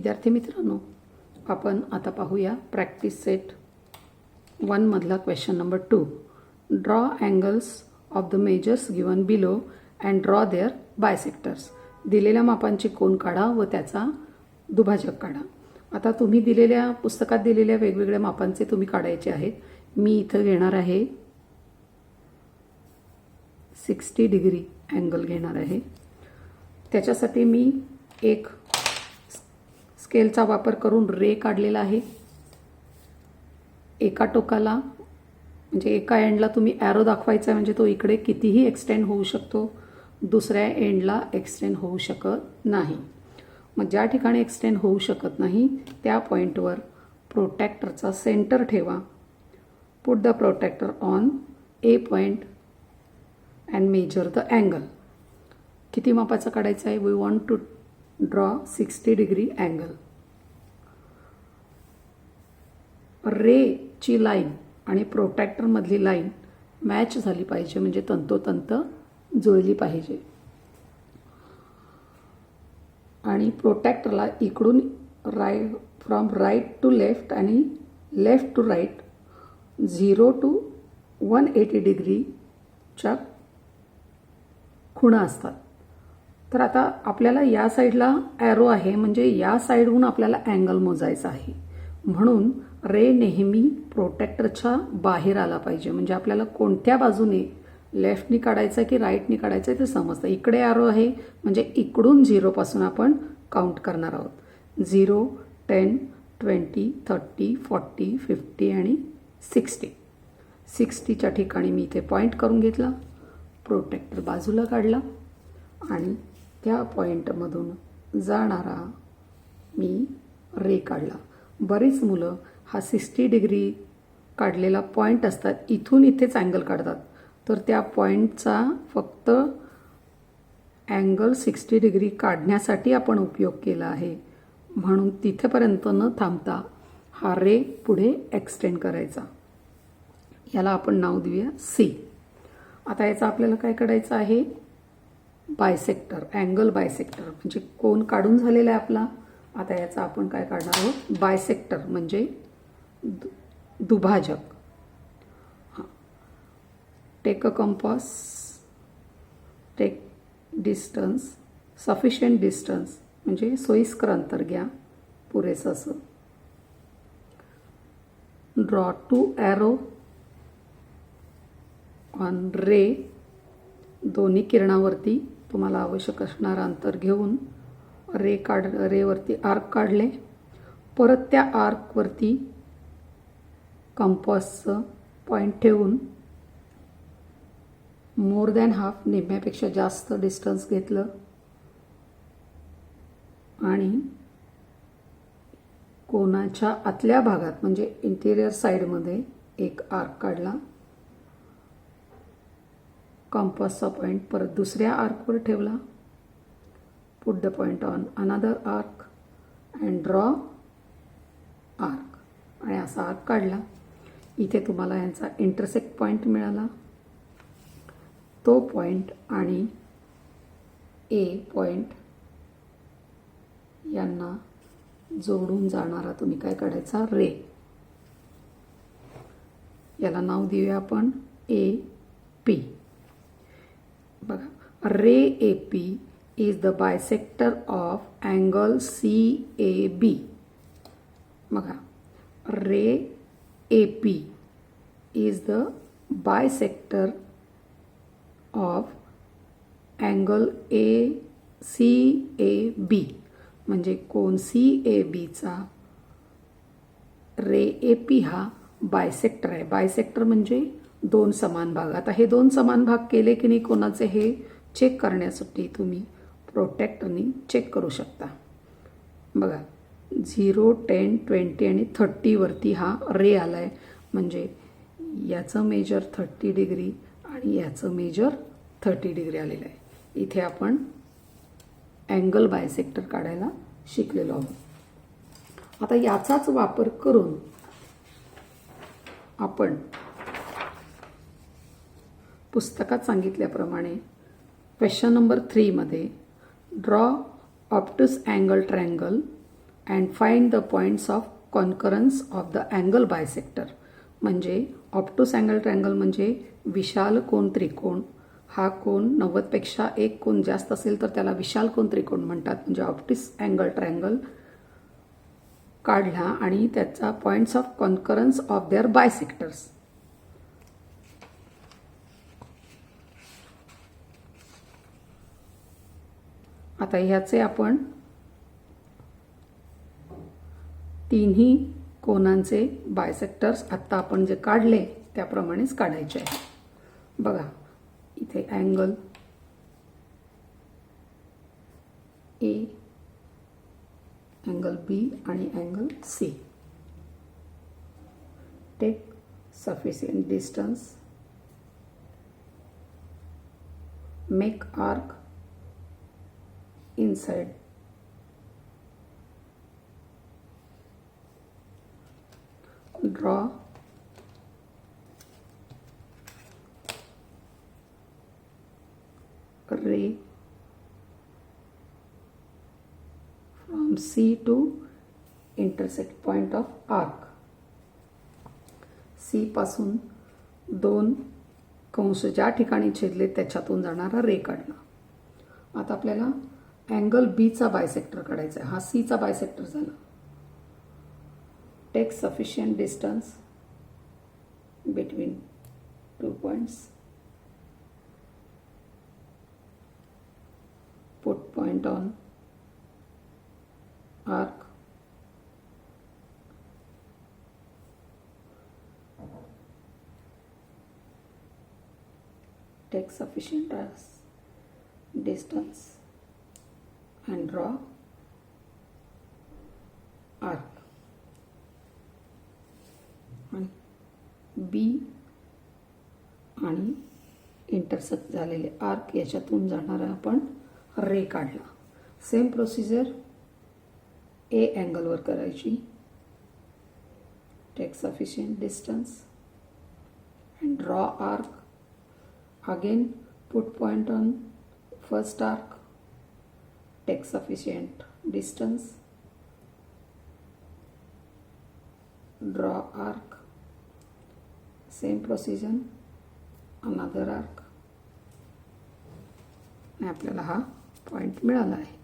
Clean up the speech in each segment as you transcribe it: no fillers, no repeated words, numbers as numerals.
विद्यार्थी मित्रांनो, आपण आता पाहूया प्रॅक्टिस सेट 1 मधला question number 2. Draw angles of the measures given below and draw their bisectors. दिलेल्या मापांचे कोन काढा व त्याचा दुभाजक काढा. आता तुम्ही दिलेल्या पुस्तकात दिलेल्या वेगवेगळ्या मापांचे तुम्ही काढायचे आहेत. मी इथं घेणार आहे 60 डिग्री अँगल घेणार आहे. त्याच्यासाठी मी एक स्केलचा वापर करून रे काढलेला आहे. एका टोकाला म्हणजे एका एंडला तुम्ही ॲरो दाखवायचा आहे, म्हणजे तो इकडे कितीही एक्सटेंड होऊ शकतो, दुसऱ्या एंडला एक्सटेंड होऊ शकत नाही. मग ज्या ठिकाणी एक्सटेंड होऊ शकत नाही त्या पॉईंटवर प्रोट्रॅक्टरचा सेंटर ठेवा. Put the protractor on A point and measure the angle. किती मापाचा काढायचा आहे? We want to draw 60 degree angle. रेची लाईन आणि प्रोट्रॅक्टरमधली लाईन मॅच झाली पाहिजे, म्हणजे तंतोतंत जुळली पाहिजे. आणि प्रोट्रॅक्टरला इकडून फ्रॉम राईट टू लेफ्ट आणि लेफ्ट टू राईट 0 to 180 डिग्रीच्या खुणा असतात. तर आता आपल्याला या साईडला ॲरो आहे, म्हणजे या साईडहून आपल्याला अँगल मोजायचा आहे. म्हणून रे नेहमी प्रोट्रॅक्टरच्या बाहेर आला पाहिजे, म्हणजे आपल्याला कोणत्या बाजूने लेफ्टनी काढायचं की राईटनी काढायचं ते समजतं. इकडे ॲरो आहे म्हणजे इकडून 0 पासून आपण काउंट करणार आहोत. 0, 10, 20, 30, 40, 50 आणि 60. 60च्या ठिकाणी मी इथे पॉईंट करून घेतला, प्रोट्रॅक्टर बाजूला काढला आणि त्या पॉईंटमधून जाणारा मी रे काढला. बरीच मुलं हा 60 डिग्री काढलेला पॉईंट असतात, इथून इथेच अँगल काढतात. तर त्या पॉईंटचा फक्त अँगल 60 डिग्री काढण्यासाठी आपण उपयोग केला आहे. म्हणून तिथेपर्यंत न थांबता हा रे पुढे एक्सटेंड करायचा. याला आपण नाव देऊया सी. आता याचा आपल्याला काय काढायचं आहे? बायसेक्टर, अँगल बायसेक्टर, म्हणजे कोन काढून झालेला आहे आपला. आता याचा आपण काय काढणार आहोत? बायसेक्टर म्हणजे दुभाजक. Take a compass, take distance, sufficient distance म्हणजे सोयीस्कर अंतर घ्या, पुरेसं असं. Draw 2 arrow on ray. दोन्ही किरणावरती तुम्हाला आवश्यक असणारं अंतर घेऊन रेवरती आर्क काढले. परत त्या आर्कवरती कंपासचं पॉईंट ठेवून मोर दॅन हाफ, निम्म्यापेक्षा जास्त डिस्टन्स घेतलं आणि कोनाच्या आतल्या भागात म्हणजे इंटिरियर साईडमध्ये एक आर्क काढला. कंपासचा पॉईंट परत दुसऱ्या आर्कवर ठेवला. Put the point on another arc and draw arc. आणि असा आर्क काढला. इथे तुम्हाला यांचा इंटरसेक्ट पॉईंट मिळाला. तो पॉईंट आणि ए पॉईंट यांना जोडून जाणारा तुम्ही काय काढायचा? रे. याला नाव देऊया आपण ए पी. बघा, ray A P is the bisector of angle C A B. बघा, ray A P is the bisector of angle A C A B. म्हणजे कोन सी ए बीचा रे ए पी हा बायसेक्टर आहे. Bisector म्हणजे 2 समान भाग. आता हे 2 समान भाग केले की नाही कोणाचे हे चेक करण्यासाठी तुम्ही प्रोट्रॅक्टरनी चेक करू शकता. बघा, 0, 10, 20 आणि 30 वरती हा रे आला आहे, म्हणजे याचं मेजर 30 डिग्री आणि याचं मेजर 30 डिग्री आलेलं आहे. इथे आपण अँगल बायसेक्टर काढायला शिकलेलो आहोत. आता याचाच वापर करून आपण पुस्तकात सांगितल्याप्रमाणे क्वेश्चन नंबर 3 मध्ये draw Optus angle triangle and find the points of concurrence of the angle bisector. म्हणजे ऑप्टूस अँगल ट्रँगल म्हणजे विशाल कोन त्रिकोण. हा कोन 90पेक्षा एक कोन जास्त असेल तर त्याला विशाल कोन त्रिकोण म्हणतात. म्हणजे ऑप्टिस अँगल ट्रँगल काढला आणि त्याचा points of concurrence of their bisectors. आता ह्याचे आपण तिन्ही कोनांचे बायसेक्टर्स आत्ता आपण जे काढले त्याप्रमाणेच काढायचे आहे. बघा इथे अँगल ए, अँगल बी आणि angle C. Take sufficient distance, make arc inside draw ray from C to intersect point of arc. C पासून दोन कंस ज्या ठिकाणी छेदले त्याच्यातून जाणारा रे काढला. आता आपल्याला अँगल बी चा बायसेक्टर काढायचा आहे. हा सी चा बायसेक्टर झाला. Take sufficient distance between two points, put point on arc, take sufficient distance and draw arc. आणि बी आणि इंटरसेक्ट झालेले आर्क याच्यातून जाणारा आपण रे काढला. सेम प्रोसिजर ए अँगलवर करायची. Take sufficient distance and draw arc. Again put point on first arc, take sufficient distance, draw arc. Same procedure, another arc. आणि आपल्याला हा पॉइंट मिळाला आहे.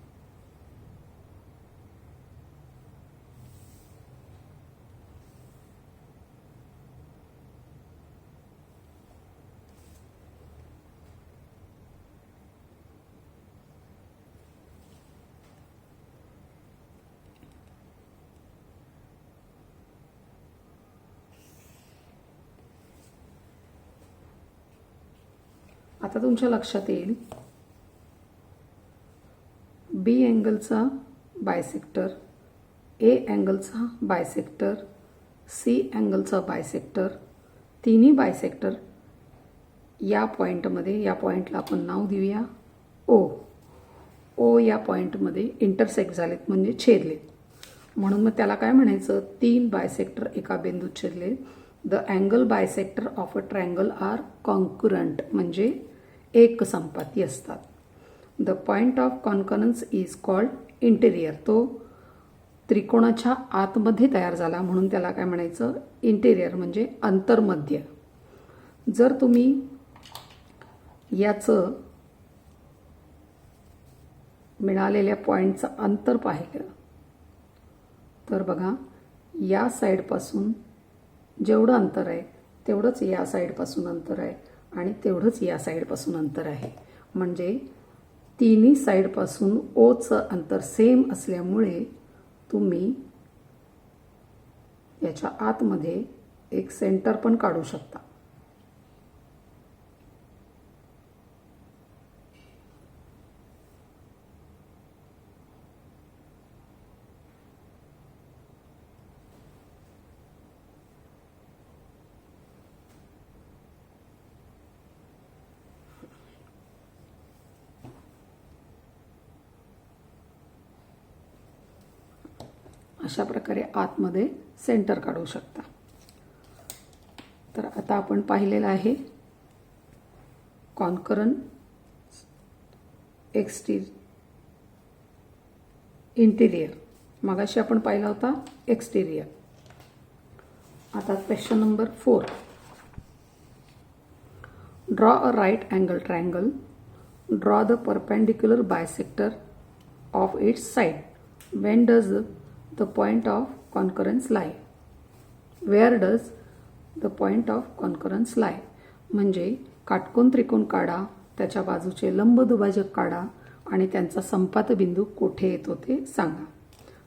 आता तुमच्या लक्षात येईल बी अँगलचा बायसेक्टर, ए अँगलचा बायसेक्टर, सी अँगलचा बायसेक्टर, तिन्ही बायसेक्टर या पॉईंटमध्ये, या पॉईंटला आपण नाव देऊया ओ. ओ या पॉईंटमध्ये इंटरसेक्ट झालेत म्हणजे छेदलेत. म्हणून मग त्याला काय म्हणायचं, तीन बायसेक्टर एका बिंदूत छेदले. The angle bisector of a triangle are concurrent म्हणजे एक संपाती असतात. The point of concurrence is called interior. तो त्रिकोणाच्या आतमध्ये तयार झाला म्हणून त्याला काय म्हणायचं, इंटेरियर म्हणजे अंतर्मध्य. जर तुम्ही याचं मिळालेल्या पॉईंटचं अंतर पाहिलं तर बघा या साईडपासून जेवढं अंतर आहे तेवढंच या साईडपासून अंतर आहे आणि तेवढंच या साईडपासून अंतर आहे. म्हणजे तिन्ही साईडपासून ओचं अंतर सेम असल्यामुळे तुम्ही याच्या आतमध्ये एक सेंटर पण काढू शकता. अशा प्रकारे आतमध्ये सेंटर काढू शकता. तर आता आपण पाहिलेलं आहे कॉन्करन इंटेरियर मगाशी आपण पाहिला होता एक्सटेरियर. आता question number 4. Draw a right angle triangle. Draw the perpendicular bisector of its side. When does the point of concurrence lie. Where does the point of concurrence lie. म्हणजे काटकोन त्रिकोण काढा, त्याच्या बाजूचे लंब दुभाजक काढा आणि त्यांचा संपात बिंदू कोठे येतो ते सांगा.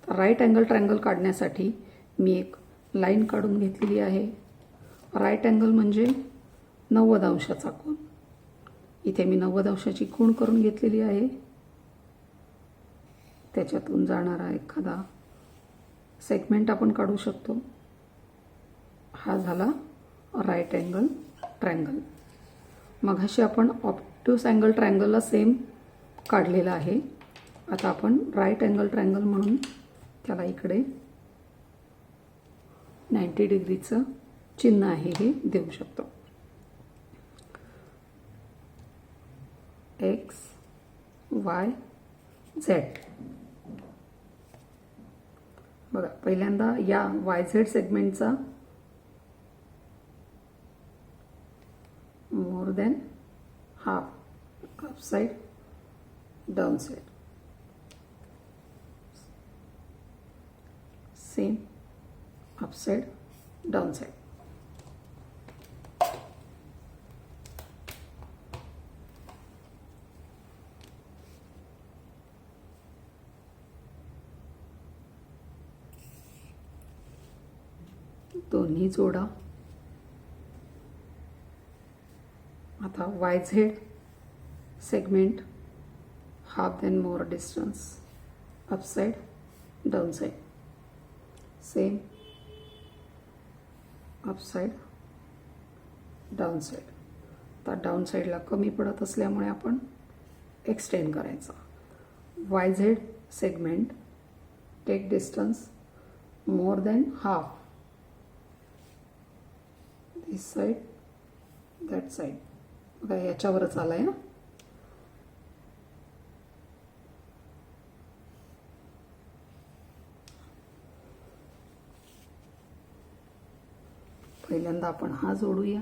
तर राईट अँगल ट्रायंगल काढण्यासाठी मी एक लाईन काढून घेतलेली आहे. राईट अँगल म्हणजे 90 अंशाचा कोन. इथे मी 90 अंशाची खूण करून घेतलेली आहे. त्याच्यातून जाणारा एखादा सेगमेंट आपण काढू शकतो. हा झाला राईट अँगल ट्रायंगल. मगाशी आपण ऑब्ट्यूस अँगल ट्रायंगलला सेम काढलेला आहे. आता आपण राईट अँगल ट्रायंगल म्हणून त्याला इकडे 90 डिग्रीचं चिन्ह आहे हे देऊ शकतो. X Y Z. बघा पहिल्यांदा या वाय झेड सेगमेंटचा more than half up side down side. Same up side down side. दोन्ही जोडा. आता Y Z segment half then more distance up side down side. Same up side down side. तर down साइडला कमी पडत असल्यामुळे आपण एक्सटेंड करायचा. Y Z segment take distance more than half this side that side. बघा याच्यावरच आलाय ना. पहिल्यांदा आपण हा जोडूया.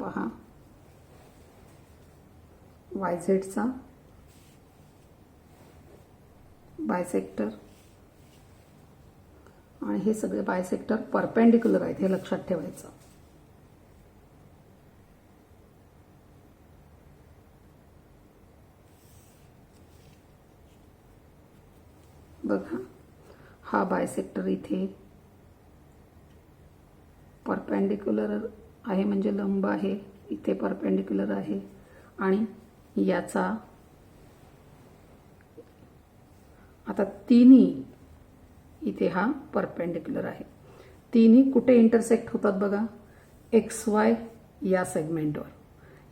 पहा वाय झेडचा बायसेक्टर आणि हे सगळे बायसेक्टर परपेंडिक्युलर आहेत हे लक्षात ठेवायचं. बघा हा बायसेक्टर इथे परपेंडिक्युलर आहे म्हणजे लंब आहे. इथे परपेंडिक्युलर आहे आणि याचा आता तिन्ही इथे हा परपेंडिक्युलर आहे. तिन्ही कुठे इंटरसेक्ट होतात बघा एक्स वाय या सेगमेंटवर.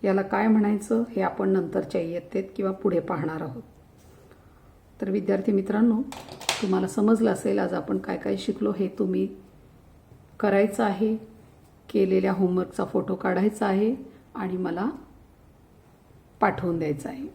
याला काय म्हणायचं हे आपण नंतरच्या इयत्तेत किंवा पुढे पाहणार आहोत. तर विद्यार्थी मित्रांनो तुम्हाला समजलं असेल आज आपण काय काय शिकलो हे. तुम्ही करायचं आहे. केलेल्या होमवर्कचा फोटो काढायचा आहे आणि मला पाठवून द्यायचा आहे.